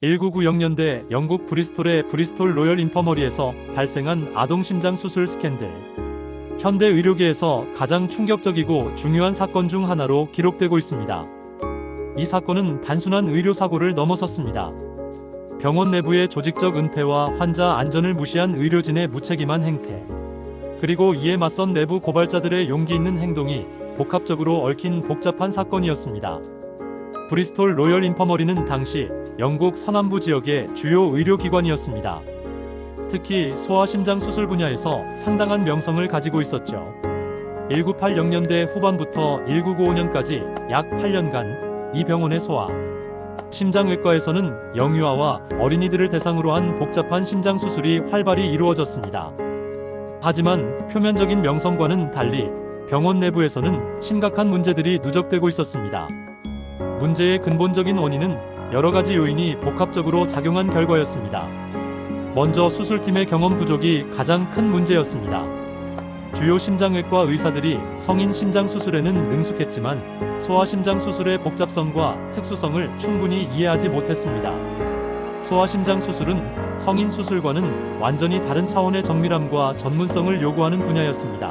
1990년대 영국 브리스톨의 브리스톨 로열 인퍼머리에서 발생한 아동 심장 수술 스캔들. 현대 의료계에서 가장 충격적이고 중요한 사건 중 하나로 기록되고 있습니다. 이 사건은 단순한 의료 사고를 넘어섰습니다. 병원 내부의 조직적 은폐와 환자 안전을 무시한 의료진의 무책임한 행태, 그리고 이에 맞선 내부 고발자들의 용기 있는 행동이 복합적으로 얽힌 복잡한 사건이었습니다. 브리스톨 로열 인퍼머리는 당시 영국 서남부 지역의 주요 의료기관이었습니다. 특히 소아심장 수술 분야에서 상당한 명성을 가지고 있었죠. 1980년대 후반부터 1995년까지 약 8년간 이 병원의 소아 심장외과에서는 영유아와 어린이들을 대상으로 한 복잡한 심장 수술이 활발히 이루어졌습니다. 하지만 표면적인 명성과는 달리 병원 내부에서는 심각한 문제들이 누적되고 있었습니다. 문제의 근본적인 원인은 여러 가지 요인이 복합적으로 작용한 결과였습니다. 먼저 수술팀의 경험 부족이 가장 큰 문제였습니다. 주요 심장외과 의사들이 성인 심장 수술에는 능숙했지만 소아심장 수술의 복잡성과 특수성을 충분히 이해하지 못했습니다. 소아심장 수술은 성인 수술과는 완전히 다른 차원의 정밀함과 전문성을 요구하는 분야였습니다.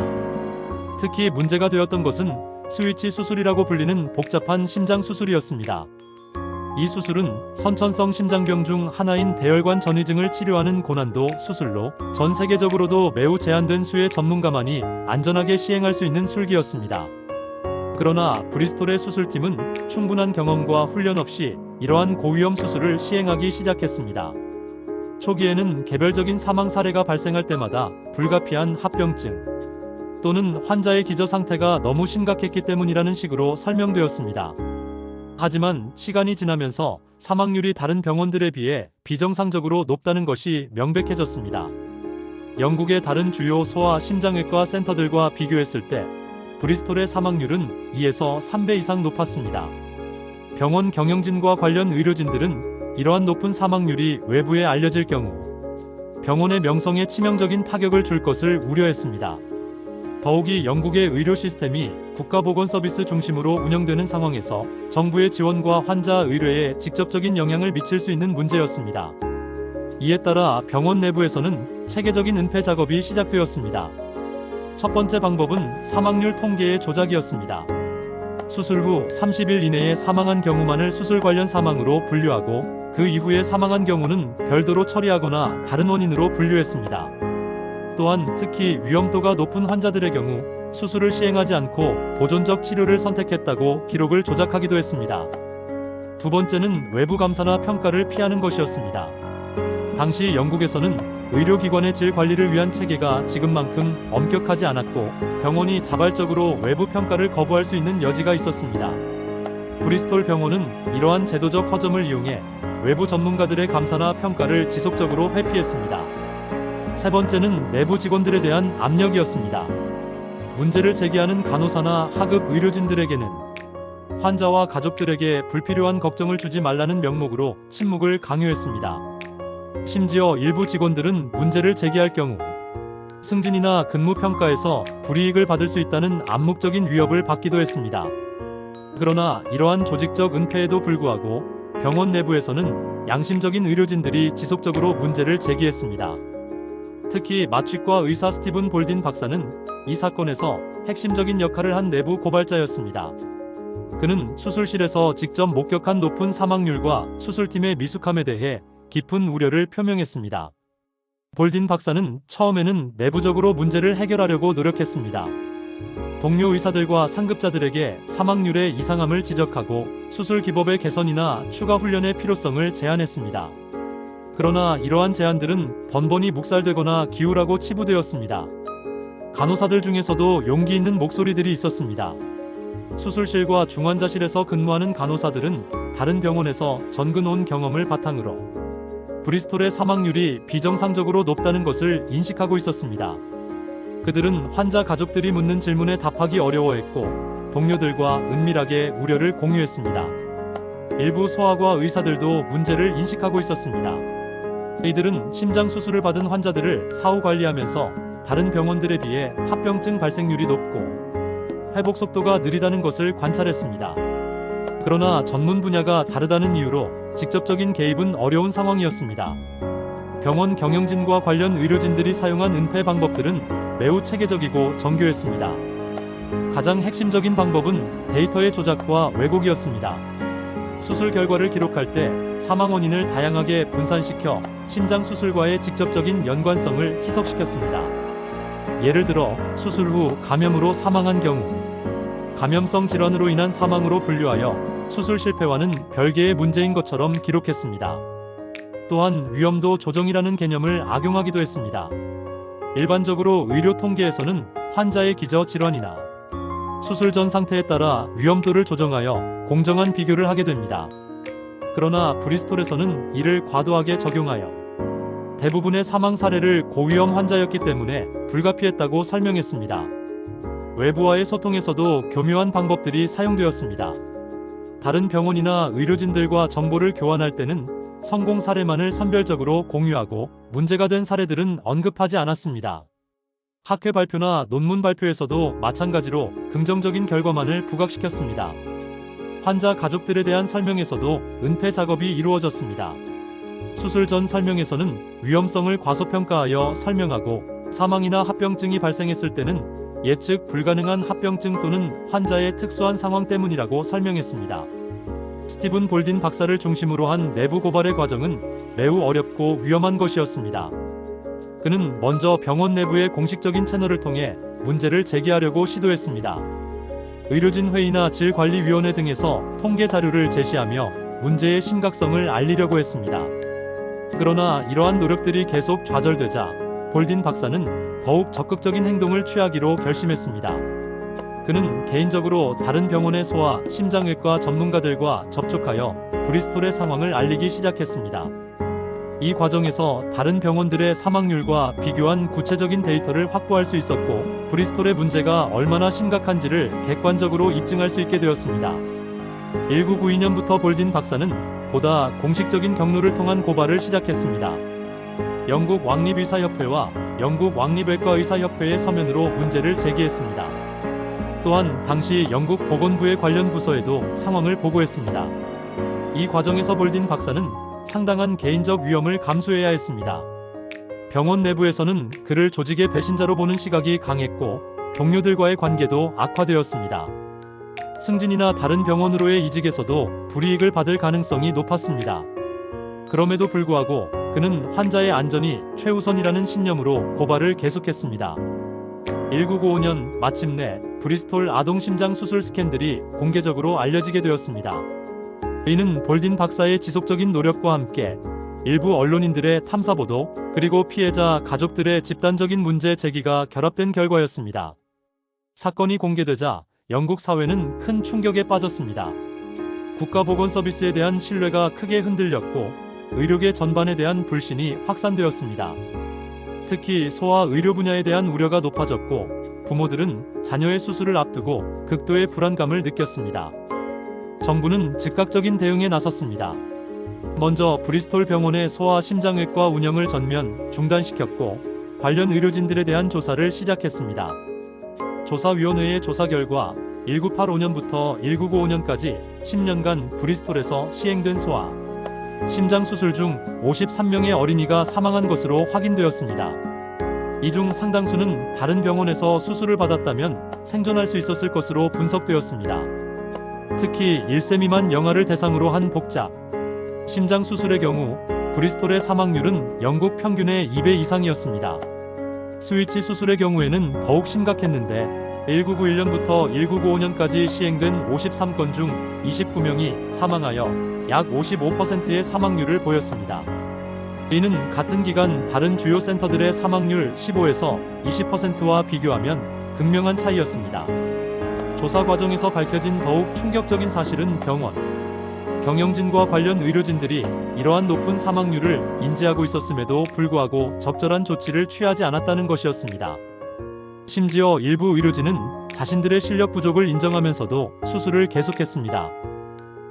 특히 문제가 되었던 것은 스위치 수술이라고 불리는 복잡한 심장 수술이었습니다. 이 수술은 선천성 심장병 중 하나인 대혈관 전이증을 치료하는 고난도 수술로 전 세계적으로도 매우 제한된 수의 전문가만이 안전하게 시행할 수 있는 술기였습니다. 그러나 브리스톨의 수술팀은 충분한 경험과 훈련 없이 이러한 고위험 수술을 시행하기 시작했습니다. 초기에는 개별적인 사망 사례가 발생할 때마다 불가피한 합병증 또는 환자의 기저 상태가 너무 심각했기 때문이라는 식으로 설명되었습니다. 하지만 시간이 지나면서 사망률이 다른 병원들에 비해 비정상적으로 높다는 것이 명백해졌습니다. 영국의 다른 주요 소아 심장외과 센터들과 비교했을 때 브리스톨의 사망률은 2에서 3배 이상 높았습니다. 병원 경영진과 관련 의료진들은 이러한 높은 사망률이 외부에 알려질 경우 병원의 명성에 치명적인 타격을 줄 것을 우려했습니다. 더욱이 영국의 의료 시스템이 국가보건서비스 중심으로 운영되는 상황에서 정부의 지원과 환자 의료에 직접적인 영향을 미칠 수 있는 문제였습니다. 이에 따라 병원 내부에서는 체계적인 은폐 작업이 시작되었습니다. 첫 번째 방법은 사망률 통계의 조작이었습니다. 수술 후 30일 이내에 사망한 경우만을 수술 관련 사망으로 분류하고 그 이후에 사망한 경우는 별도로 처리하거나 다른 원인으로 분류했습니다. 또한 특히 위험도가 높은 환자들의 경우 수술을 시행하지 않고 보존적 치료를 선택했다고 기록을 조작하기도 했습니다. 두 번째는 외부 감사나 평가를 피하는 것이었습니다. 당시 영국에서는 의료기관의 질 관리를 위한 체계가 지금만큼 엄격하지 않았고 병원이 자발적으로 외부 평가를 거부할 수 있는 여지가 있었습니다. 브리스톨 병원은 이러한 제도적 허점을 이용해 외부 전문가들의 감사나 평가를 지속적으로 회피했습니다. 세 번째는 내부 직원들에 대한 압력이었습니다. 문제를 제기하는 간호사나 하급 의료진들에게는 환자와 가족들에게 불필요한 걱정을 주지 말라는 명목으로 침묵을 강요했습니다. 심지어 일부 직원들은 문제를 제기할 경우 승진이나 근무 평가에서 불이익을 받을 수 있다는 암묵적인 위협을 받기도 했습니다. 그러나 이러한 조직적 은폐에도 불구하고 병원 내부에서는 양심적인 의료진들이 지속적으로 문제를 제기했습니다. 특히 마취과 의사 스티븐 볼딘 박사는 이 사건에서 핵심적인 역할을 한 내부 고발자였습니다. 그는 수술실에서 직접 목격한 높은 사망률과 수술팀의 미숙함에 대해 깊은 우려를 표명했습니다. 볼딘 박사는 처음에는 내부적으로 문제를 해결하려고 노력했습니다. 동료 의사들과 상급자들에게 사망률의 이상함을 지적하고 수술 기법의 개선이나 추가 훈련의 필요성을 제안했습니다. 그러나 이러한 제안들은 번번이 묵살되거나 기우라고 치부되었습니다. 간호사들 중에서도 용기 있는 목소리들이 있었습니다. 수술실과 중환자실에서 근무하는 간호사들은 다른 병원에서 전근온 경험을 바탕으로 브리스톨의 사망률이 비정상적으로 높다는 것을 인식하고 있었습니다. 그들은 환자 가족들이 묻는 질문에 답하기 어려워했고 동료들과 은밀하게 우려를 공유했습니다. 일부 소아과 의사들도 문제를 인식하고 있었습니다. 이들은 심장 수술을 받은 환자들을 사후 관리하면서 다른 병원들에 비해 합병증 발생률이 높고 회복 속도가 느리다는 것을 관찰했습니다. 그러나 전문 분야가 다르다는 이유로 직접적인 개입은 어려운 상황이었습니다. 병원 경영진과 관련 의료진들이 사용한 은폐 방법들은 매우 체계적이고 정교했습니다. 가장 핵심적인 방법은 데이터의 조작과 왜곡이었습니다. 수술 결과를 기록할 때 사망 원인을 다양하게 분산시켜 심장 수술과의 직접적인 연관성을 희석시켰습니다. 예를 들어 수술 후 감염으로 사망한 경우 감염성 질환으로 인한 사망으로 분류하여 수술 실패와는 별개의 문제인 것처럼 기록했습니다. 또한 위험도 조정이라는 개념을 악용하기도 했습니다. 일반적으로 의료 통계에서는 환자의 기저 질환이나 수술 전 상태에 따라 위험도를 조정하여 공정한 비교를 하게 됩니다. 그러나 브리스톨에서는 이를 과도하게 적용하여 대부분의 사망 사례를 고위험 환자였기 때문에 불가피했다고 설명했습니다. 외부와의 소통에서도 교묘한 방법들이 사용되었습니다. 다른 병원이나 의료진들과 정보를 교환할 때는 성공 사례만을 선별적으로 공유하고 문제가 된 사례들은 언급하지 않았습니다. 학회 발표나 논문 발표에서도 마찬가지로 긍정적인 결과만을 부각시켰습니다. 환자 가족들에 대한 설명에서도 은폐 작업이 이루어졌습니다. 수술 전 설명에서는 위험성을 과소평가하여 설명하고 사망이나 합병증이 발생했을 때는 예측 불가능한 합병증 또는 환자의 특수한 상황 때문이라고 설명했습니다. 스티븐 볼딘 박사를 중심으로 한 내부 고발의 과정은 매우 어렵고 위험한 것이었습니다. 그는 먼저 병원 내부의 공식적인 채널을 통해 문제를 제기하려고 시도했습니다. 의료진 회의나 질관리위원회 등에서 통계 자료를 제시하며 문제의 심각성을 알리려고 했습니다. 그러나 이러한 노력들이 계속 좌절되자 볼딘 박사는 더욱 적극적인 행동을 취하기로 결심했습니다. 그는 개인적으로 다른 병원의 소아, 심장외과 전문가들과 접촉하여 브리스톨의 상황을 알리기 시작했습니다. 이 과정에서 다른 병원들의 사망률과 비교한 구체적인 데이터를 확보할 수 있었고 브리스톨의 문제가 얼마나 심각한지를 객관적으로 입증할 수 있게 되었습니다. 1992년부터 볼딘 박사는 보다 공식적인 경로를 통한 고발을 시작했습니다. 영국 왕립의사협회와 영국 왕립외과의사협회의 서면으로 문제를 제기했습니다. 또한 당시 영국 보건부의 관련 부서에도 상황을 보고했습니다. 이 과정에서 볼딘 박사는 상당한 개인적 위험을 감수해야 했습니다. 병원 내부에서는 그를 조직의 배신자로 보는 시각이 강했고 동료들과의 관계도 악화되었습니다. 승진이나 다른 병원으로의 이직에서도 불이익을 받을 가능성이 높았습니다. 그럼에도 불구하고 그는 환자의 안전이 최우선이라는 신념으로 고발을 계속했습니다. 1995년 마침내 브리스톨 아동심장 수술 스캔들이 공개적으로 알려지게 되었습니다. 이는 볼딘 박사의 지속적인 노력과 함께 일부 언론인들의 탐사보도 그리고 피해자 가족들의 집단적인 문제 제기가 결합된 결과였습니다. 사건이 공개되자 영국 사회는 큰 충격에 빠졌습니다. 국가보건 서비스에 대한 신뢰가 크게 흔들렸고 의료계 전반에 대한 불신이 확산되었습니다. 특히 소아 의료 분야에 대한 우려가 높아졌고 부모들은 자녀의 수술을 앞두고 극도의 불안감을 느꼈습니다. 정부는 즉각적인 대응에 나섰습니다. 먼저 브리스톨 병원의 소아 심장외과 운영을 전면 중단시켰고 관련 의료진들에 대한 조사를 시작했습니다. 조사위원회의 조사 결과 1985년부터 1995년까지 10년간 브리스톨에서 시행된 소아 심장 수술 중 53명의 어린이가 사망한 것으로 확인되었습니다. 이 중 상당수는 다른 병원에서 수술을 받았다면 생존할 수 있었을 것으로 분석되었습니다. 특히 1세 미만 영아를 대상으로 한 복잡 심장 수술의 경우 브리스톨의 사망률은 영국 평균의 2배 이상이었습니다. 스위치 수술의 경우에는 더욱 심각했는데 1991년부터 1995년까지 시행된 53건 중 29명이 사망하여 약 55%의 사망률을 보였습니다. 이는 같은 기간 다른 주요 센터들의 사망률 15에서 20%와 비교하면 극명한 차이였습니다. 조사 과정에서 밝혀진 더욱 충격적인 사실은 병원, 경영진과 관련 의료진들이 이러한 높은 사망률을 인지하고 있었음에도 불구하고 적절한 조치를 취하지 않았다는 것이었습니다. 심지어 일부 의료진은 자신들의 실력 부족을 인정하면서도 수술을 계속했습니다.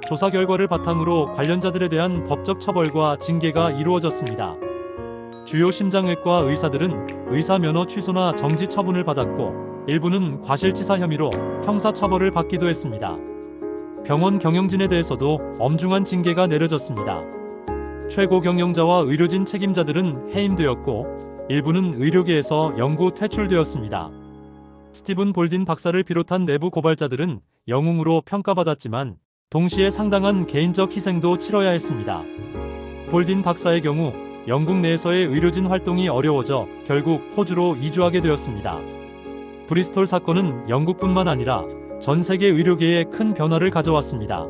조사 결과를 바탕으로 관련자들에 대한 법적 처벌과 징계가 이루어졌습니다. 주요 심장외과 의사들은 의사 면허 취소나 정지 처분을 받았고 일부는 과실치사 혐의로 형사 처벌을 받기도 했습니다. 병원 경영진에 대해서도 엄중한 징계가 내려졌습니다. 최고 경영자와 의료진 책임자들은 해임되었고 일부는 의료계에서 영구 퇴출되었습니다. 스티븐 볼딘 박사를 비롯한 내부 고발자들은 영웅으로 평가받았지만 동시에 상당한 개인적 희생도 치러야 했습니다. 볼딘 박사의 경우 영국 내에서의 의료진 활동이 어려워져 결국 호주로 이주하게 되었습니다. 브리스톨 사건은 영국뿐만 아니라 전 세계 의료계에 큰 변화를 가져왔습니다.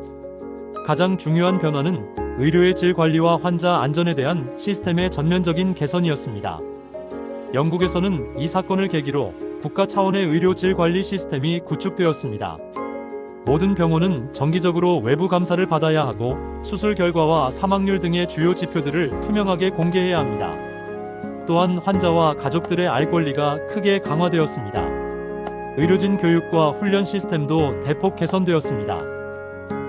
가장 중요한 변화는 의료의 질 관리와 환자 안전에 대한 시스템의 전면적인 개선이었습니다. 영국에서는 이 사건을 계기로 국가 차원의 의료 질 관리 시스템이 구축되었습니다. 모든 병원은 정기적으로 외부 감사를 받아야 하고 수술 결과와 사망률 등의 주요 지표들을 투명하게 공개해야 합니다. 또한 환자와 가족들의 알 권리가 크게 강화되었습니다. 의료진 교육과 훈련 시스템도 대폭 개선되었습니다.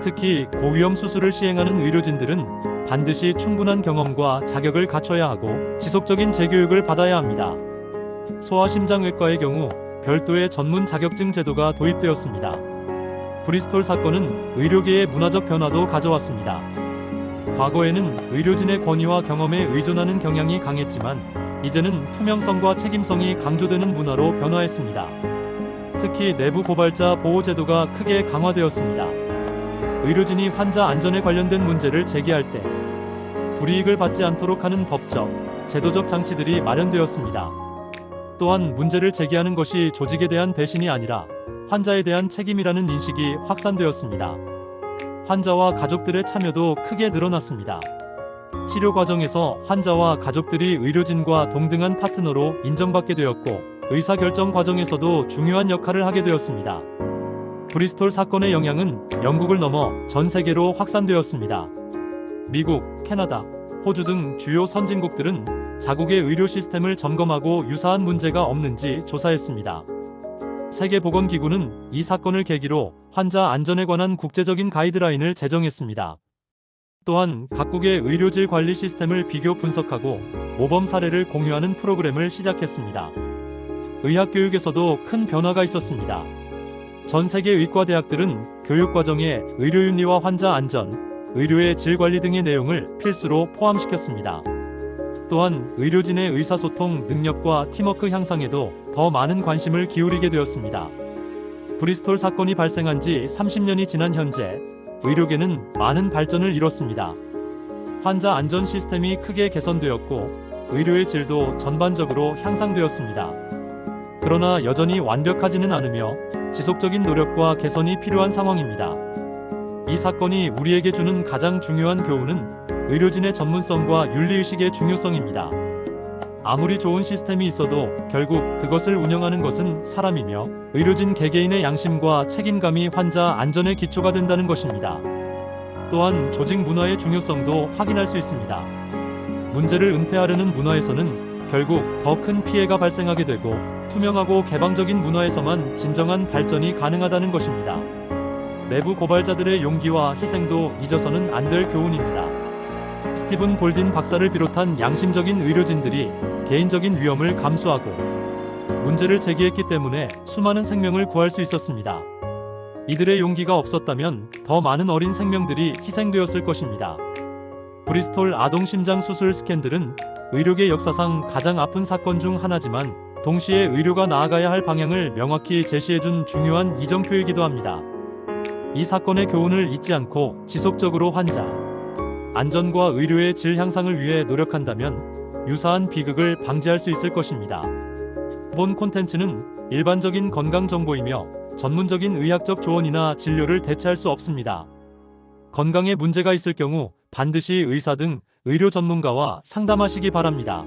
특히 고위험 수술을 시행하는 의료진들은 반드시 충분한 경험과 자격을 갖춰야 하고 지속적인 재교육을 받아야 합니다. 소아심장외과의 경우 별도의 전문 자격증 제도가 도입되었습니다. 브리스톨 사건은 의료계의 문화적 변화도 가져왔습니다. 과거에는 의료진의 권위와 경험에 의존하는 경향이 강했지만 이제는 투명성과 책임성이 강조되는 문화로 변화했습니다. 특히 내부 고발자 보호 제도가 크게 강화되었습니다. 의료진이 환자 안전에 관련된 문제를 제기할 때 불이익을 받지 않도록 하는 법적, 제도적 장치들이 마련되었습니다. 또한 문제를 제기하는 것이 조직에 대한 배신이 아니라 환자에 대한 책임이라는 인식이 확산되었습니다. 환자와 가족들의 참여도 크게 늘어났습니다. 치료 과정에서 환자와 가족들이 의료진과 동등한 파트너로 인정받게 되었고 의사결정 과정에서도 중요한 역할을 하게 되었습니다. 브리스톨 사건의 영향은 영국을 넘어 전 세계로 확산되었습니다. 미국, 캐나다, 호주 등 주요 선진국들은 자국의 의료 시스템을 점검하고 유사한 문제가 없는지 조사했습니다. 세계보건기구는 이 사건을 계기로 환자 안전에 관한 국제적인 가이드라인을 제정했습니다. 또한 각국의 의료질 관리 시스템을 비교 분석하고 모범 사례를 공유하는 프로그램을 시작했습니다. 의학교육에서도 큰 변화가 있었습니다. 전 세계 의과대학들은 교육과정에 의료윤리와 환자 안전, 의료의 질 관리 등의 내용을 필수로 포함시켰습니다. 또한 의료진의 의사소통 능력과 팀워크 향상에도 더 많은 관심을 기울이게 되었습니다. 브리스톨 사건이 발생한 지 30년이 지난 현재 의료계는 많은 발전을 이뤘습니다. 환자 안전 시스템이 크게 개선되었고 의료의 질도 전반적으로 향상되었습니다. 그러나 여전히 완벽하지는 않으며 지속적인 노력과 개선이 필요한 상황입니다. 이 사건이 우리에게 주는 가장 중요한 교훈은 의료진의 전문성과 윤리의식의 중요성입니다. 아무리 좋은 시스템이 있어도 결국 그것을 운영하는 것은 사람이며 의료진 개개인의 양심과 책임감이 환자 안전의 기초가 된다는 것입니다. 또한 조직 문화의 중요성도 확인할 수 있습니다. 문제를 은폐하려는 문화에서는 결국 더 큰 피해가 발생하게 되고 투명하고 개방적인 문화에서만 진정한 발전이 가능하다는 것입니다. 내부 고발자들의 용기와 희생도 잊어서는 안 될 교훈입니다. 스티븐 볼딘 박사를 비롯한 양심적인 의료진들이 개인적인 위험을 감수하고 문제를 제기했기 때문에 수많은 생명을 구할 수 있었습니다. 이들의 용기가 없었다면 더 많은 어린 생명들이 희생되었을 것입니다. 브리스톨 아동 심장 수술 스캔들은 의료계 역사상 가장 아픈 사건 중 하나지만 동시에 의료가 나아가야 할 방향을 명확히 제시해준 중요한 이정표이기도 합니다. 이 사건의 교훈을 잊지 않고 지속적으로 환자 안전과 의료의 질 향상을 위해 노력한다면 유사한 비극을 방지할 수 있을 것입니다. 본 콘텐츠는 일반적인 건강 정보이며 전문적인 의학적 조언이나 진료를 대체할 수 없습니다. 건강에 문제가 있을 경우 반드시 의사 등 의료 전문가와 상담하시기 바랍니다.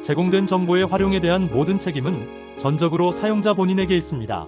제공된 정보의 활용에 대한 모든 책임은 전적으로 사용자 본인에게 있습니다.